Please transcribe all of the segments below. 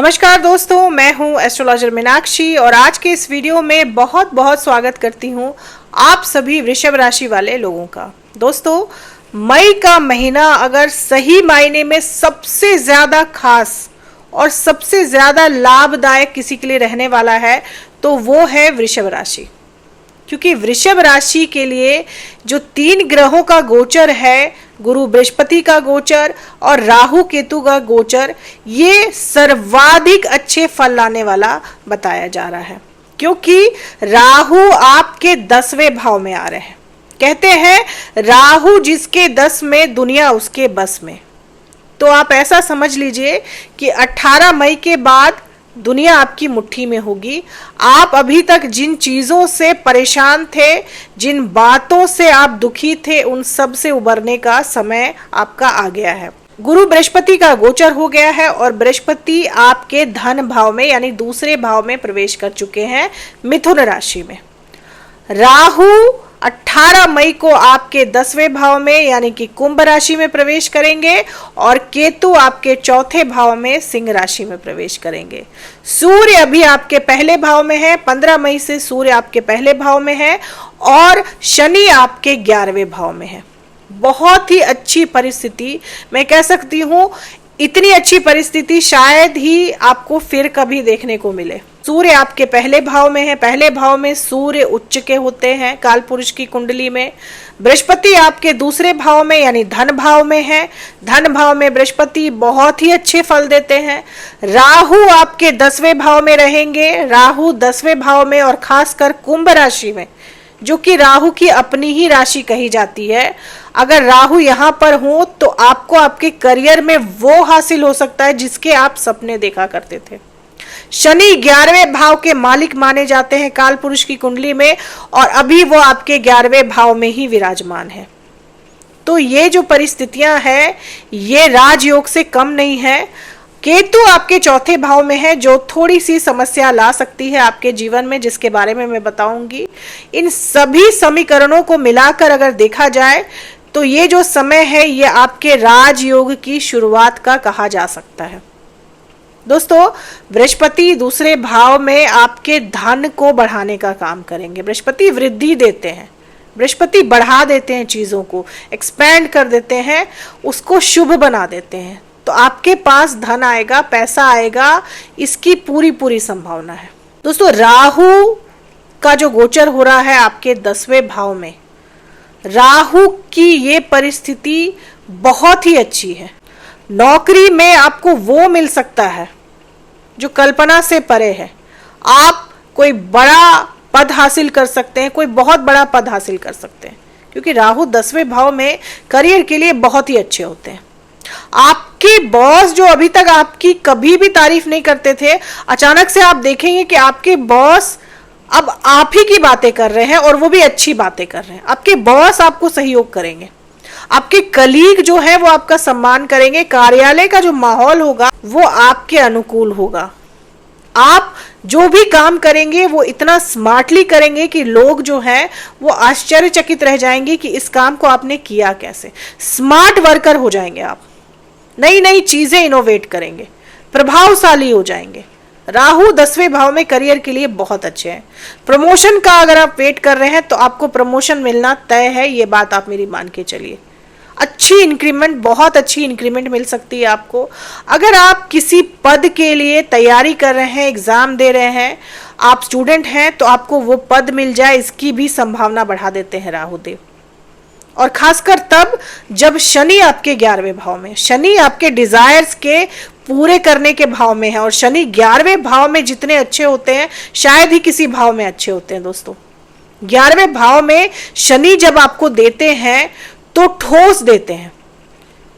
नमस्कार दोस्तों, मैं हूं एस्ट्रोलॉजर मीनाक्षी और आज के इस वीडियो में बहुत बहुत स्वागत करती हूं आप सभी वृषभ राशि वाले लोगों का। दोस्तों, मई का महीना अगर सही मायने में सबसे ज़्यादा खास और सबसे ज़्यादा लाभदायक किसी के लिए रहने वाला है तो वो है वृषभ राशि। क्योंकि वृषभ राशि के लिए जो 3 ग्रहों का गोचर है, गुरु बृहस्पति का गोचर और राहु केतु का गोचर, ये सर्वाधिक अच्छे फल लाने वाला बताया जा रहा है। क्योंकि राहु आपके 10वें भाव में आ रहे हैं। कहते हैं राहु जिसके 10 में दुनिया उसके बस में। तो आप ऐसा समझ लीजिए कि 18 मई के बाद दुनिया आपकी मुट्ठी में होगी। आप अभी तक जिन चीजों से परेशान थे, जिन बातों से आप दुखी थे, उन सब से उबरने का समय आपका आ गया है। गुरु बृहस्पति का गोचर हो गया है और बृहस्पति आपके धन भाव में यानी दूसरे भाव में प्रवेश कर चुके हैं, मिथुन राशि में। राहु 18 मई को आपके 10वें भाव में यानी कि कुंभ राशि में प्रवेश करेंगे और केतु आपके 4थे भाव में सिंह राशि में प्रवेश करेंगे। सूर्य अभी आपके पहले भाव में है, 15 मई से सूर्य आपके पहले भाव में है और शनि आपके 11वें भाव में है। बहुत ही अच्छी परिस्थिति, मैं कह सकती हूँ इतनी अच्छी परिस्थिति शायद ही आपको फिर कभी देखने को मिले। सूर्य आपके पहले भाव में है, पहले भाव में सूर्य उच्च के होते हैं काल पुरुष की कुंडली में। बृहस्पति आपके दूसरे भाव में यानी धन भाव में है। धन भाव में बृहस्पति बहुत ही अच्छे फल देते हैं। राहु आपके 10वें भाव में रहेंगे, राहु 10वें भाव में और खासकर कुंभ राशि में, जो कि राहु की अपनी ही राशि कही जाती है। अगर राहु यहाँ पर हो तो आपको आपके करियर में वो हासिल हो सकता है जिसके आप सपने देखा करते थे। शनि 11वें भाव के मालिक माने जाते हैं काल पुरुष की कुंडली में और अभी वो आपके 11वें भाव में ही विराजमान है। तो ये जो परिस्थितियां हैं ये राजयोग से कम नहीं है। केतु आपके 4थे भाव में है जो थोड़ी सी समस्या ला सकती है आपके जीवन में, जिसके बारे में मैं बताऊंगी। इन सभी समीकरणों को मिलाकर अगर देखा जाए तो ये जो समय है ये आपके राजयोग की शुरुआत का कहा जा सकता है। दोस्तों, बृहस्पति दूसरे भाव में आपके धन को बढ़ाने का काम करेंगे। बृहस्पति वृद्धि देते हैं, बृहस्पति बढ़ा देते हैं, चीजों को एक्सपैंड कर देते हैं, उसको शुभ बना देते हैं। तो आपके पास धन आएगा, पैसा आएगा, इसकी पूरी संभावना है। दोस्तों, राहु का जो गोचर हो रहा है आपके 10वें भाव में, राहु की ये परिस्थिति बहुत ही अच्छी है। नौकरी में आपको वो मिल सकता है जो कल्पना से परे है। आप कोई बड़ा पद हासिल कर सकते हैं, कोई बहुत बड़ा पद हासिल कर सकते हैं, क्योंकि राहु 10वें भाव में करियर के लिए बहुत ही अच्छे होते हैं। आपके बॉस जो अभी तक आपकी कभी भी तारीफ नहीं करते थे, अचानक से आप देखेंगे कि आपके बॉस अब आप ही की बातें कर रहे हैं और वो भी अच्छी बातें कर रहे हैं। आपके बॉस आपको सहयोग करेंगे, आपके कलीग जो है वो आपका सम्मान करेंगे। कार्यालय का जो माहौल होगा वो आपके अनुकूल होगा। आप जो भी काम करेंगे वो इतना स्मार्टली करेंगे कि लोग जो हैं वो आश्चर्यचकित रह जाएंगे कि इस काम को आपने किया कैसे। स्मार्ट वर्कर हो जाएंगे आप, नई नई चीजें इनोवेट करेंगे, प्रभावशाली हो जाएंगे। राहु 10वें भाव में करियर के लिए बहुत अच्छे हैं। प्रमोशन का अगर आप वेट कर रहे हैं तो आपको प्रमोशन मिलना तय है, ये बात आप मेरी मान के चलिए। अच्छी इंक्रीमेंट, बहुत अच्छी इंक्रीमेंट मिल सकती है आपको। अगर आप किसी पद के लिए तैयारी कर रहे हैं, एग्जाम दे रहे हैं, आप स्टूडेंट हैं, तो आपको वो पद मिल जाए, इसकी भी संभावना बढ़ा देते हैं राहुदेव। और खासकर तब जब शनि आपके 11वें भाव में, शनि आपके डिजायर्स के पूरे करने के भाव में है और शनि 11वें भाव में जितने अच्छे होते हैं शायद ही किसी भाव में अच्छे होते हैं। दोस्तों, 11वें भाव में शनि जब आपको देते हैं तो ठोस देते हैं,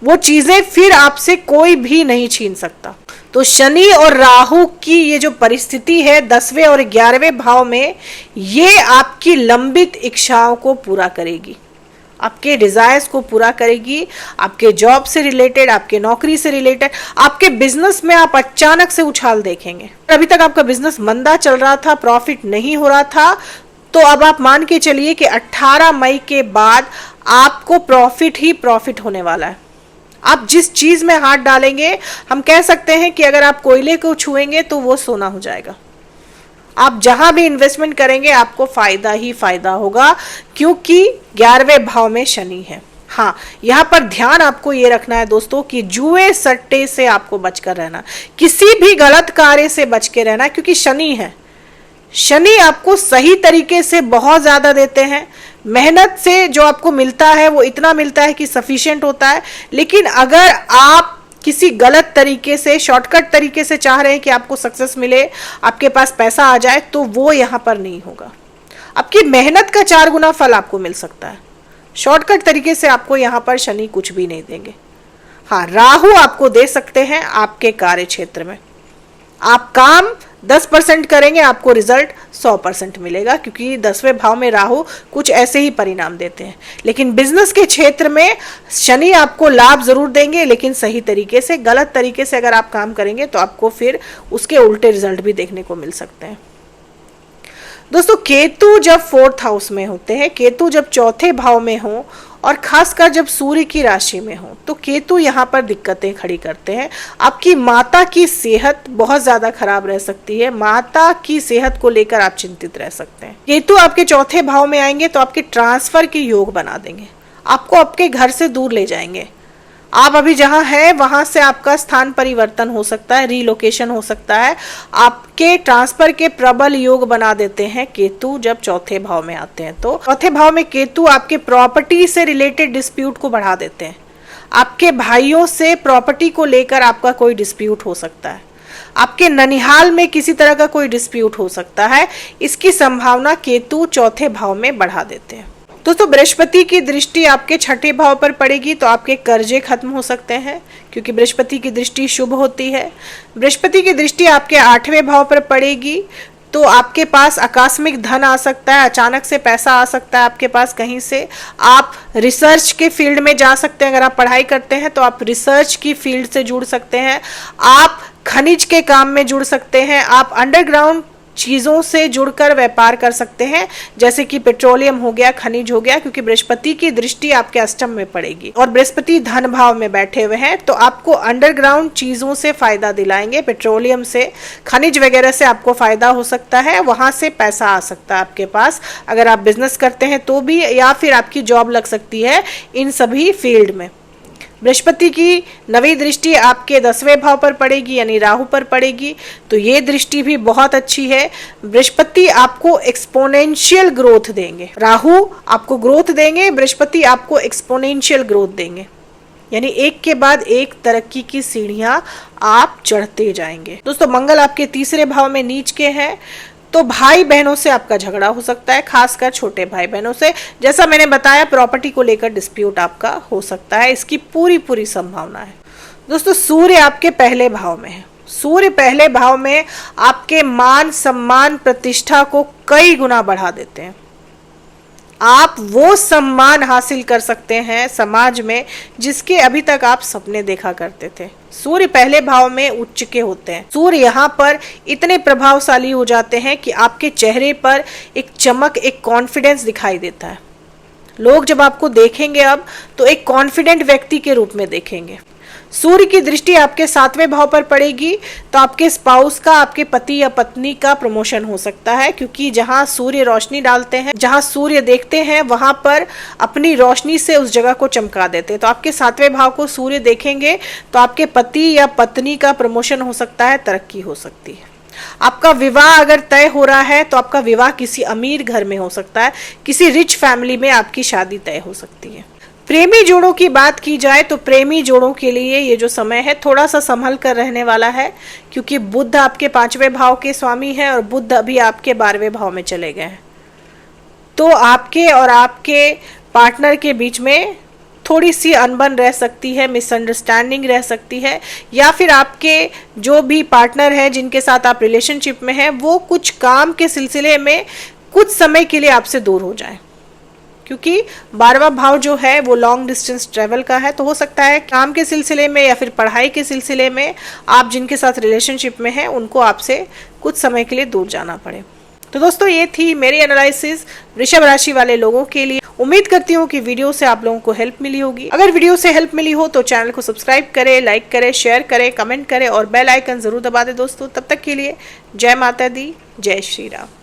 वो चीजें फिर आपसे कोई भी नहीं छीन सकता। तो शनि और राहु की ये जो परिस्थिति है 10वें और 11वें भाव में, ये आपकी लंबित इच्छाओं को पूरा करेगी, आपके डिजायर्स को पूरा करेगी। आपके जॉब से रिलेटेड, आपके नौकरी से रिलेटेड, आपके बिजनेस में आप अचानक से उछाल देखेंगे। अभी तक आपका बिजनेस मंदा चल रहा था, प्रॉफिट नहीं हो रहा था, तो अब आप मान के चलिए कि 18 मई के बाद आपको प्रॉफिट ही प्रॉफिट होने वाला है। आप जिस चीज में हाथ डालेंगे, हम कह सकते हैं कि अगर आप कोयले को छुएंगे तो वो सोना हो जाएगा। आप जहां भी इन्वेस्टमेंट करेंगे आपको फायदा ही फायदा होगा, क्योंकि 11वें भाव में शनि है। हाँ, यहाँ पर ध्यान आपको ये रखना है दोस्तों कि जुए सट्टे से आपको बचकर रहना, किसी भी गलत कार्य से बच के रहना, क्योंकि शनि है। शनि आपको सही तरीके से बहुत ज्यादा देते हैं, मेहनत से जो आपको मिलता है वो इतना मिलता है कि सफिशिएंट होता है। लेकिन अगर आप किसी गलत तरीके से, शॉर्टकट तरीके से चाह रहे हैं कि आपको सक्सेस मिले, आपके पास पैसा आ जाए, तो वो यहां पर नहीं होगा। आपकी मेहनत का 4 गुना फल आपको मिल सकता है, शॉर्टकट तरीके से आपको यहां पर शनि कुछ भी नहीं देंगे। हाँ, राहु आपको दे सकते हैं आपके कार्य क्षेत्र में। आप काम 10% करेंगे, आपको रिजल्ट 100% मिलेगा, क्योंकि 10वें भाव में राहु कुछ ऐसे ही परिणाम देते हैं। लेकिन बिजनेस के क्षेत्र में शनि आपको लाभ जरूर देंगे, लेकिन सही तरीके से। गलत तरीके से अगर आप काम करेंगे तो आपको फिर उसके उल्टे रिजल्ट भी देखने को मिल सकते हैं। दोस्तों, केतु जब 4th हाउस में होते हैं, केतु जब 4थे भाव में हो, और खासकर जब सूर्य की राशि में हो, तो केतु यहाँ पर दिक्कतें खड़ी करते हैं। आपकी माता की सेहत बहुत ज्यादा खराब रह सकती है, माता की सेहत को लेकर आप चिंतित रह सकते हैं। केतु आपके 4थे भाव में आएंगे तो आपके ट्रांसफर के योग बना देंगे, आपको आपके घर से दूर ले जाएंगे। आप अभी जहां हैं वहां से आपका स्थान परिवर्तन हो सकता है, रीलोकेशन हो सकता है। आपके ट्रांसफर के प्रबल योग बना देते हैं केतु जब 4थे भाव में आते हैं। तो 4थे भाव में केतु आपके प्रॉपर्टी से रिलेटेड डिस्प्यूट को बढ़ा देते हैं। आपके भाइयों से प्रॉपर्टी को लेकर आपका कोई डिस्प्यूट हो सकता है, आपके ननिहाल में किसी तरह का कोई डिस्प्यूट हो सकता है। इसकी संभावना केतु 4थे भाव में बढ़ा देते हैं। दोस्तों, बृहस्पति की दृष्टि आपके 6ठे भाव पर पड़ेगी तो आपके कर्जे खत्म हो सकते हैं, क्योंकि बृहस्पति की दृष्टि शुभ होती है। बृहस्पति की दृष्टि आपके 8वें भाव पर पड़ेगी तो आपके पास आकस्मिक धन आ सकता है, अचानक से पैसा आ सकता है आपके पास कहीं से। आप रिसर्च के फील्ड में जा सकते हैं, अगर आप पढ़ाई करते हैं तो आप रिसर्च की फील्ड से जुड़ सकते हैं। आप खनिज के काम में जुड़ सकते हैं, आप अंडरग्राउंड चीजों से जुड़कर व्यापार कर सकते हैं, जैसे कि पेट्रोलियम हो गया, खनिज हो गया, क्योंकि बृहस्पति की दृष्टि आपके अष्टम में पड़ेगी और बृहस्पति धन भाव में बैठे हुए हैं। तो आपको अंडरग्राउंड चीजों से फायदा दिलाएंगे, पेट्रोलियम से, खनिज वगैरह से आपको फायदा हो सकता है, वहां से पैसा आ सकता है आपके पास, अगर आप बिजनेस करते हैं तो भी, या फिर आपकी जॉब लग सकती है इन सभी फील्ड में। बृहस्पति की 9वीं दृष्टि आपके 10वें भाव पर पड़ेगी, यानी राहु पर पड़ेगी, तो ये दृष्टि भी बहुत अच्छी है। बृहस्पति आपको एक्सपोनेंशियल ग्रोथ देंगे, राहु आपको ग्रोथ देंगे, बृहस्पति आपको एक्सपोनेंशियल ग्रोथ देंगे, यानी एक के बाद एक तरक्की की सीढ़ियां आप चढ़ते जाएंगे। दोस्तों, मंगल आपके 3रे भाव में नीच के हैं, तो भाई बहनों से आपका झगड़ा हो सकता है, खासकर छोटे भाई बहनों से। जैसा मैंने बताया, प्रॉपर्टी को लेकर डिस्प्यूट आपका हो सकता है, इसकी पूरी संभावना है। दोस्तों, सूर्य आपके 1ले भाव में है। सूर्य 1ले भाव में आपके मान सम्मान प्रतिष्ठा को कई गुना बढ़ा देते हैं। आप वो सम्मान हासिल कर सकते हैं समाज में जिसके अभी तक आप सपने देखा करते थे। सूर्य 1ले भाव में उच्च के होते हैं। सूर्य यहाँ पर इतने प्रभावशाली हो जाते हैं कि आपके चेहरे पर एक चमक, एक कॉन्फिडेंस दिखाई देता है। लोग जब आपको देखेंगे अब तो एक कॉन्फिडेंट व्यक्ति के रूप में देखेंगे। सूर्य की दृष्टि आपके 7वें भाव पर पड़ेगी तो आपके स्पाउस का, आपके पति या पत्नी का प्रमोशन हो सकता है, क्योंकि जहां सूर्य रोशनी डालते हैं, जहां सूर्य देखते हैं, वहां पर अपनी रोशनी से उस जगह को चमका देते हैं। तो आपके 7वें भाव को सूर्य देखेंगे तो आपके पति या पत्नी का प्रमोशन हो सकता है, तरक्की हो सकती है। आपका विवाह अगर तय हो रहा है तो आपका विवाह किसी अमीर घर में हो सकता है, किसी रिच फैमिली में आपकी शादी तय हो सकती है। प्रेमी जोड़ों की बात की जाए तो प्रेमी जोड़ों के लिए ये जो समय है थोड़ा सा संभल कर रहने वाला है, क्योंकि बुध आपके 5वें भाव के स्वामी है और बुध अभी आपके 12वें भाव में चले गए हैं। तो आपके और आपके पार्टनर के बीच में थोड़ी सी अनबन रह सकती है, मिसअंडरस्टैंडिंग रह सकती है, या फिर आपके जो भी पार्टनर हैं जिनके साथ आप रिलेशनशिप में हैं वो कुछ काम के सिलसिले में कुछ समय के लिए आपसे दूर हो जाए, क्योंकि 12वां भाव जो है वो लॉन्ग डिस्टेंस ट्रेवल का है। तो हो सकता है काम के सिलसिले में या फिर पढ़ाई के सिलसिले में आप जिनके साथ रिलेशनशिप में हैं उनको आपसे कुछ समय के लिए दूर जाना पड़े। तो दोस्तों, ये थी मेरी एनालिसिस वृषभ राशि वाले लोगों के लिए। उम्मीद करती हूँ कि वीडियो से आप लोगों को हेल्प मिली होगी। अगर वीडियो से हेल्प मिली हो तो चैनल को सब्सक्राइब करें, लाइक करें, शेयर करें, कमेंट करें और बेल आइकन जरूर दबा दें दोस्तों। तब तक के लिए जय माता दी, जय श्री राम।